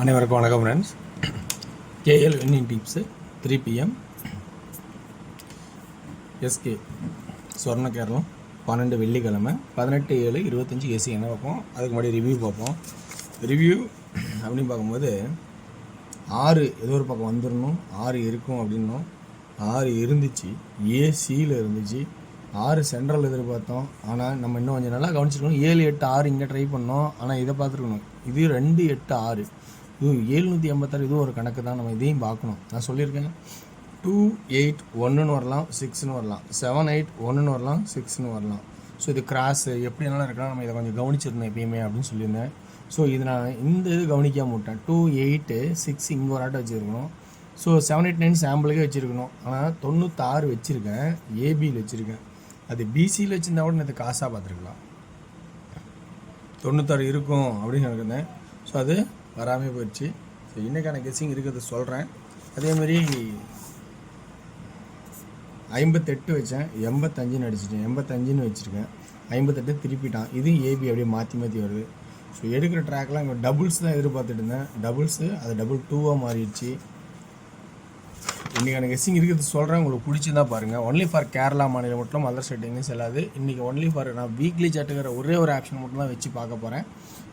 அனைவருக்கும் வணக்கம் friends. KL winning tips 3 PM SK Swarna Keralam 12 வெள்ளிக்கிழமை 18/7/25 ஏசி என்ன பார்ப்போம். அதுக்கு முன்னாடி ரிவ்யூ பார்ப்போம். ரிவ்யூ அப்படின்னு பார்க்கும்போது 6 ஏதோ ஒரு பக்கம் வந்துடணும், 6 இருக்கும் அப்படின்னும் 6 இருந்துச்சு, ஏசியில் இருந்துச்சு. 6 சென்ட்ரல் எதிர்பார்த்தோம், ஆனால் நம்ம இன்னும் கொஞ்சம் நல்லா கவனிச்சிருக்கணும். 7, 8, 6 இங்கே ட்ரை பண்ணோம், ஆனால் இதை பார்த்துருக்கணும். இது 2, 8, 6 இது 786. இதுவும் ஒரு கணக்கு தான், நம்ம இதையும் பார்க்கணும். நான் சொல்லியிருக்கேன் 2, 8, 1ன்னு வரலாம், 6ன்னு வரலாம், 7, 8, 1ன்னு வரலாம், 6ன்னு வரலாம். ஸோ இது கிராஸ் எப்படி வேணாலும் இருக்கலாம், நம்ம இதை கொஞ்சம் கவனிச்சிருந்தேன் எப்பயுமே அப்படின்னு சொல்லியிருந்தேன். ஸோ இது நான் இந்த இது கவனிக்காம விட்டேன். 2, 8, 6 இங்கே ஒரு ஆட்டை வச்சுருக்கணும். ஸோ 7, 8, 9 சாம்பிளுக்கே வச்சுருக்கணும். ஆனால் 96 வச்சுருக்கேன், ஏபியில் வச்சுருக்கேன். அது பிசியில் வச்சுருந்தா கூட நான் காசாக பார்த்துருக்கலாம். 96 இருக்கும் அப்படின்னு நினைக்கிறேன். ஸோ அது வராமல் போயிடுச்சு. ஸோ இன்றைக்கான கெஸ்ஸிங் இருக்கிறத சொல்கிறேன். அதேமாதிரி 58 வச்சேன், 85ன்னு அடிச்சிட்டேன், 85ன்னு வச்சுருக்கேன், 58 திருப்பிட்டான். இது ஏபி அப்படியே மாற்றி மாற்றி வருது. ஸோ எடுக்கிற ட்ராக்லாம் இங்கே டபுள்ஸ் தான் எதிர்பார்த்துட்டு இருந்தேன். டபுள்ஸு அது டபுள் 2ஆக மாறிடுச்சு. இன்றைக்கான கெஸ்ஸிங் இருக்கிறது சொல்கிறேன், உங்களுக்கு பிடிச்சிருந்தா பாருங்கள். ஒன்லி ஃபார் கேரளா மாநிலம் மட்டும், அதர் ஸ்டேட் செல்லாது. இன்றைக்கி ஒன்லி ஃபார் நான் வீக்லி சாட்டுங்கிற ஒரே ஒரு ஆப்ஷன் மட்டும் தான் வச்சு பார்க்க போகிறேன்.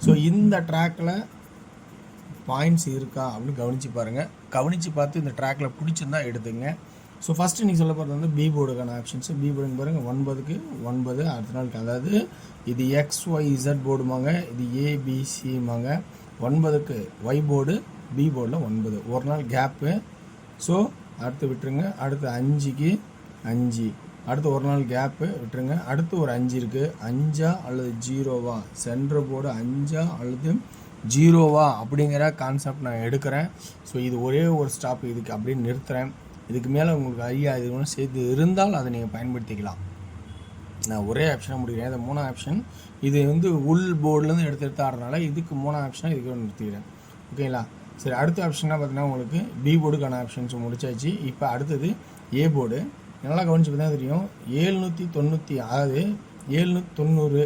ஸோ இந்த ட்ராக்கில் பாயிண்ட்ஸ் இருக்கா அப்படின்னு கவனித்து பாருங்கள். கவனித்து பார்த்து இந்த ட்ராக்கில் பிடிச்சிருந்தா எடுத்துங்க. ஸோ ஃபஸ்ட்டு இன்றைக்கி சொல்ல போகிறது வந்து பி போர்டுக்கான ஆப்ஷன்ஸு. பி போர்டுன்னு பாருங்கள், 9க்கு 9 அடுத்த நாளுக்கு, அதாவது இது XYZ போர்டுமாங்க, இது ABCமாங்க. 9க்கு Y போர்டு, பி போர்டில் 9 ஒரு நாள் கேப்பு. ஸோ அடுத்து விட்டுருங்க. அடுத்து 5க்கு 5 அடுத்து ஒரு நாள் கேப்பு விட்டுருங்க. அடுத்து ஒரு 5 இருக்குது, 5ஆ அல்லது 0வா, சென்டர் போர்டு 5ஆ அல்லது 0வா அப்படிங்கிற கான்செப்ட் நான் எடுக்கிறேன். ஸோ இது ஒரே ஒரு ஸ்டாப், இதுக்கு அப்படியே நிறுத்துகிறேன். இதுக்கு மேலே உங்களுக்கு ஐயா இது ஒன்று சேர்த்து இருந்தால் அதை நீங்கள் பயன்படுத்திக்கலாம். நான் ஒரே ஆப்ஷனாக முடிக்கிறேன். இது 3 ஆப்ஷன். இது வந்து உள் போர்டுலேருந்து எடுத்து ஆடுறதுனால இதுக்கு 3 ஆப்ஷனாக இதுக்கு நிறுத்திக்கிறேன். ஓகேங்களா? சரி, அடுத்த ஆப்ஷனாக பார்த்தீங்கன்னா உங்களுக்கு பி போர்டுக்கான ஆப்ஷன்ஸ் முடிச்சாச்சு. இப்போ அடுத்தது ஏ போர்டு. நல்லா கவனிச்சு பார்த்தா தெரியும், 790, அதாவது 790,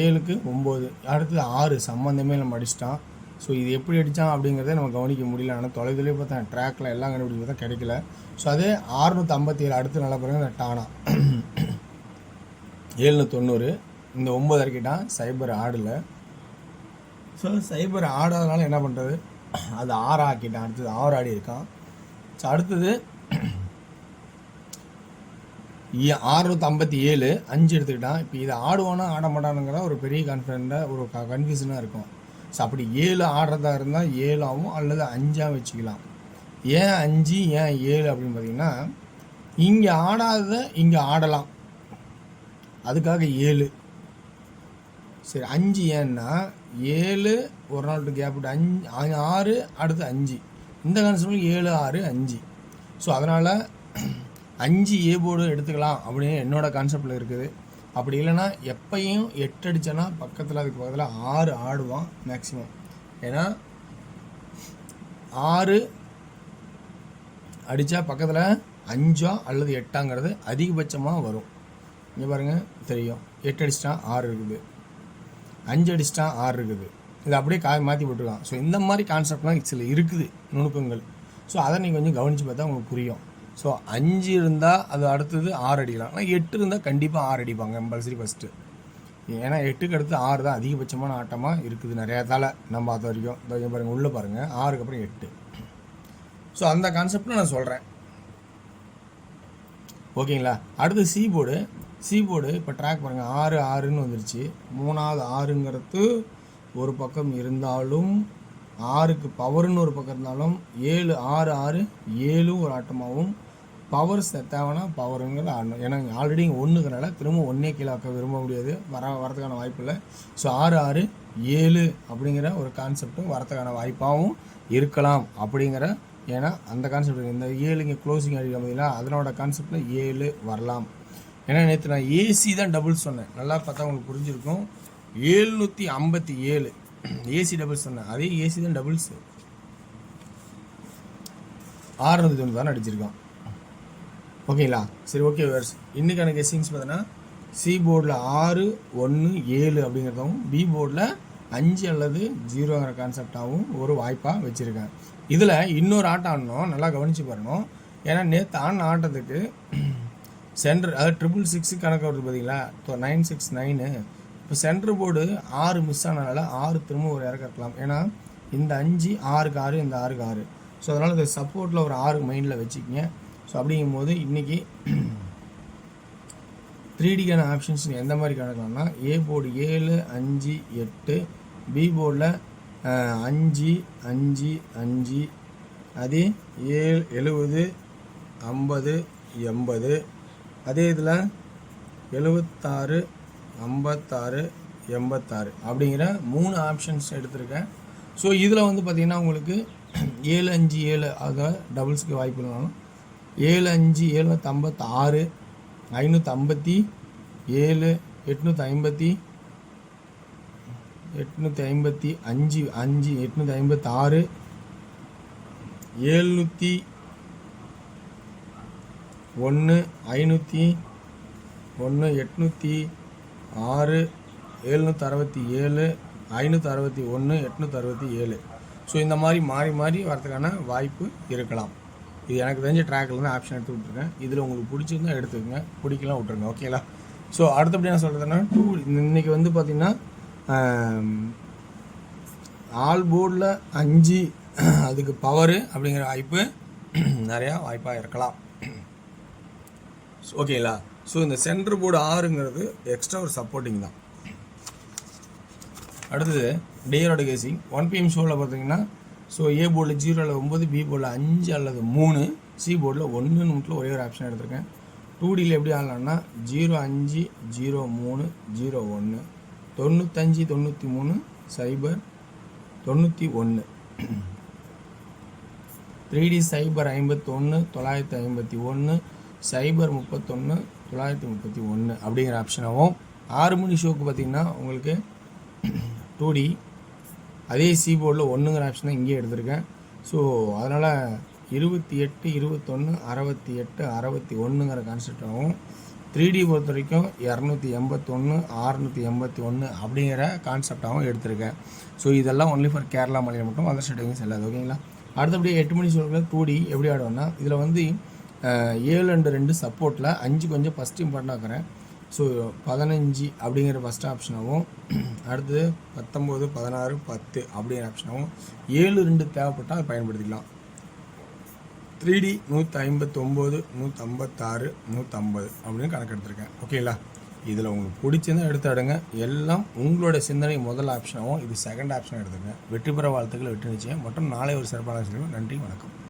7க்கு 9 அடுத்தது 6 சம்மந்தமே நம்ம அடிச்சிட்டான். ஸோ இது எப்படி அடித்தான் அப்படிங்கிறத நம்ம கவனிக்க முடியல. ஆனால் தொலைதொலையே பார்த்தா ட்ராக்கில் எல்லாம் கண்டுபிடிச்சி பார்த்தா கிடைக்கல. ஸோ அதே 657 அடுத்து நல்லா பாருங்கள், இந்த டானா 790 இந்த 9 இறக்கிட்டான். சைபர் ஆடலை. ஸோ சைபர் ஆடாதனால என்ன பண்ணுறது, அது 6 ஆக்கிட்டான். அடுத்தது 6 ஆடி இருக்கான். ஸோ அடுத்தது 657 5 எடுத்துக்கிட்டான். இப்போ இதை ஆடுவானா ஆட மாட்டானுங்கிற ஒரு பெரிய கான்ஃபிடென்ட்டாக ஒரு கன்ஃபியூஷனாக இருக்கும். ஸோ அப்படி 7 ஆடுறதா இருந்தால் 7ஆகவும் அல்லது 5ஆக வச்சுக்கலாம். ஏன் 5 ஏன் 7 அப்படின்னு பார்த்தீங்கன்னா, இங்கே ஆடாததை இங்கே ஆடலாம், அதுக்காக 7. சரி, 5 ஏன்னா 7 ஒரு நாள் விட்டு கேப் விட்டு 5 6 அடுத்து 5 இந்த கான்செப்டில் 7 6 5. ஸோ அதனால் 5 ஏ போர்டு எடுத்துக்கலாம் அப்படின்னு என்னோடய கான்செப்டில் இருக்குது. அப்படி இல்லைன்னா எப்பையும் 8 அடித்தேன்னா பக்கத்தில் அதுக்கு பக்கத்தில் 6 ஆடுவான் மேக்ஸிமம். ஏன்னா 6 அடித்தா பக்கத்தில் 5ஆ அல்லது 8ஆங்கிறது அதிகபட்சமாக வரும். இங்கே பாருங்கள் தெரியும், 8 அடிச்சிட்டா 6 இருக்குது, 5 அடிச்சிட்டா 6 இருக்குது. இது அப்படியே மாற்றி போட்டுருக்கான். ஸோ இந்த மாதிரி கான்செப்ட்லாம் சில இருக்குது நுணுக்கங்கள். ஸோ அதை நீங்கள் கொஞ்சம் கவனித்து பார்த்தா உங்களுக்கு புரியும். ஸோ 5 இருந்தால் அது அடுத்தது 6 அடிக்கலாம். ஆனால் 8 இருந்தால் கண்டிப்பாக 6 அடிப்பாங்க கம்பல்சரி ஃபஸ்ட்டு. ஏன்னா 8க்கு அடுத்து 6 தான் அதிகபட்சமான ஆட்டமாக இருக்குது நிறையா தலை நம்ம பார்த்த வரைக்கும். பாருங்கள் உள்ளே பாருங்கள், 6க்கு அப்புறம் 8. ஸோ அந்த கான்செப்டில் நான் சொல்கிறேன். ஓகேங்களா? அடுத்து சி போர்டு. சி போர்டு இப்போ ட்ராக் பாருங்கள், 6 6ன்னு வந்துருச்சு. 3வது 6ங்கிறது ஒரு பக்கம் இருந்தாலும் 6க்கு பவர்னு ஒரு பக்கம் இருந்தாலும் 7 6 6 7 ஒரு ஆட்டமாகவும் பவர் தேவைன்னா பவருங்கிறது ஆடணும். ஏன்னா ஆல்ரெடி இங்கே 1ங்கிறனால திரும்ப 1 கீழே ஆக்க விரும்ப முடியாது, வரதுக்கான வாய்ப்பு இல்லை. ஸோ 6 6 7 அப்படிங்கிற ஒரு கான்செப்டும் வரதுக்கான வாய்ப்பாகவும் இருக்கலாம் அப்படிங்கிற, ஏன்னா அந்த கான்செப்ட் இந்த 7 இங்கே க்ளோசிங் அடிக்க முடியல, அதனோட கான்செப்டில் 7 வரலாம். ஏன்னா நேற்று நான் ஏசி தான் டபுள் சொன்னேன், நல்லா பார்த்தா உங்களுக்கு புரிஞ்சிருக்கும். 757 ஏசி டபுள்ஸ் சொன்னேன், அதே ஏசி தான் டபுள்ஸு. 690 தானே அடிச்சிருக்கான். ஓகேங்களா? சரி, ஓகே வேர்ஸ். இன்றைக்கான கெஸ்ஸிங்ஸ் பார்த்தீங்கன்னா சி போர்டில் 6 1 7 அப்படிங்கிறதும், பி போர்டில் 5 அல்லது 0ங்கிற கான்செப்டாகவும் ஒரு வாய்ப்பாக வச்சுருக்கேன். இதில் இன்னொரு ஆட்டம் ஆடணும், நல்லா கவனித்து பாருணும். ஏன்னா நேற்று ஆட்டத்துக்கு சென்டர், அதாவது 666 கணக்கு வருது பார்த்தீங்களா, 969. இப்போ சென்டர் போர்டு 6 மிஸ் ஆனதுனால 6 திரும்ப ஒரு இறக்கலாம். ஏன்னா இந்த 5 6க்கு 6, இந்த 6க்கு 6. ஸோ அதனால் இந்த சப்போர்ட்டில் ஒரு 6 மைண்டில் வச்சுக்கிங்க. ஸோ அப்படிங்கும்போது இன்றைக்கி 3Dக்கான ஆப்ஷன்ஸ் எந்த மாதிரி கணக்கலாம்னா, ஏ போர்டு 7 5 8, பி போர்டில் 5 5 5, அதே 70 50 80, அதே இதில் 76 56 86 அப்படிங்கிற 3 ஆப்ஷன்ஸ் எடுத்திருக்கேன். ஸோ இதில் வந்து பார்த்திங்கன்னா உங்களுக்கு 7 5 7, அதாவது டபுள்ஸுக்கு வாய்ப்பு இல்லைனாலும் 7 5 756, 557, 855 5 5 856, 701 501 806, 767 561 867. ஸோ இந்த மாதிரி மாறி மாறி வரதுக்கான வாய்ப்பு இருக்கலாம். இது எனக்கு தெரிஞ்ச ட்ராக்லேருந்து ஆப்ஷன் எடுத்து விட்ருக்கேன். இதில் உங்களுக்கு பிடிச்சிருந்தா எடுத்துக்கங்க, பிடிக்கலாம் விட்ருங்க. ஓகேங்களா? ஸோ அடுத்தபடி என்ன சொல்கிறதுன்னா, இன்றைக்கி வந்து பார்த்திங்கன்னா ஆல் போர்டில் 5 அதுக்கு பவரு அப்படிங்கிற வாய்ப்பு நிறையா வாய்ப்பாக இருக்கலாம். ஓகேங்களா? ஸோ இந்த சென்டர் போர்டு 6ங்கிறது எக்ஸ்ட்ரா ஒரு சப்போர்ட்டிங் தான். அடுத்தது டேயோட கேசிங் 1 PM ஷோவில் பார்த்தீங்கன்னா, ஸோ ஏ போர்டில் 0 அல்லது 9, பி போர்டில் 5 அல்லது 3, சி போர்டில் 1 மட்டும் ஒரே ஒரு ஆப்ஷன் எடுத்திருக்கேன். 2Dயில் எப்படி ஆடலாம்னா 05 03 01 95 93 0 91. 3D 051 951 031 931 அப்படிங்கிற ஆப்ஷனாகவும், 6 மணி ஷோக்கு பார்த்திங்கன்னா உங்களுக்கு 2D அதே சி போர்டில் 1ங்கிற ஆப்ஷன் தான் இங்கேயே எடுத்திருக்கேன். ஸோ அதனால் 28 21 68 61ங்கிற கான்செப்டாகவும், 3D பொறுத்த வரைக்கும் 281 681 அப்படிங்கிற கான்செப்டாகவும் எடுத்திருக்கேன். ஸோ இதெல்லாம் ஒன்லி ஃபார் கேரளா மாநிலம் மட்டும், அதர் ஸ்டேட்டையும் செல்லாது. ஓகேங்களா? அடுத்தபடி 8 மணி ஷோக்கில் 2D எப்படி ஆடுவோம்னா, இதில் வந்து 7 and 2 சப்போர்ட்டில் 5 கொஞ்சம் ஃபஸ்ட் இம்பார்ட்டன் ஆக்குறேன். ஸோ 15 அப்படிங்கிற ஃபஸ்ட் ஆப்ஷனாகவும், அடுத்தது 19 16 10 அப்படிங்கிற ஆப்ஷனாகவும், 7 2 தேவைப்பட்டால் அதை பயன்படுத்திக்கலாம். 3D 159 156 150 அப்படின்னு கணக்கு எடுத்திருக்கேன். ஓகேங்களா? இதில் உங்களுக்கு பிடிச்சிருந்தா எடுத்து ஆடுங்க. எல்லாம் உங்களோட சிந்தனை முதல் ஆப்ஷனாகவும் இது செகண்ட் ஆப்ஷனாக எடுத்துங்க. வெற்றி பெற வாழ்த்துக்கள், வெற்றி நிச்சயம் மற்றும் நாளை ஒரு சிறப்பான. நன்றி, வணக்கம்.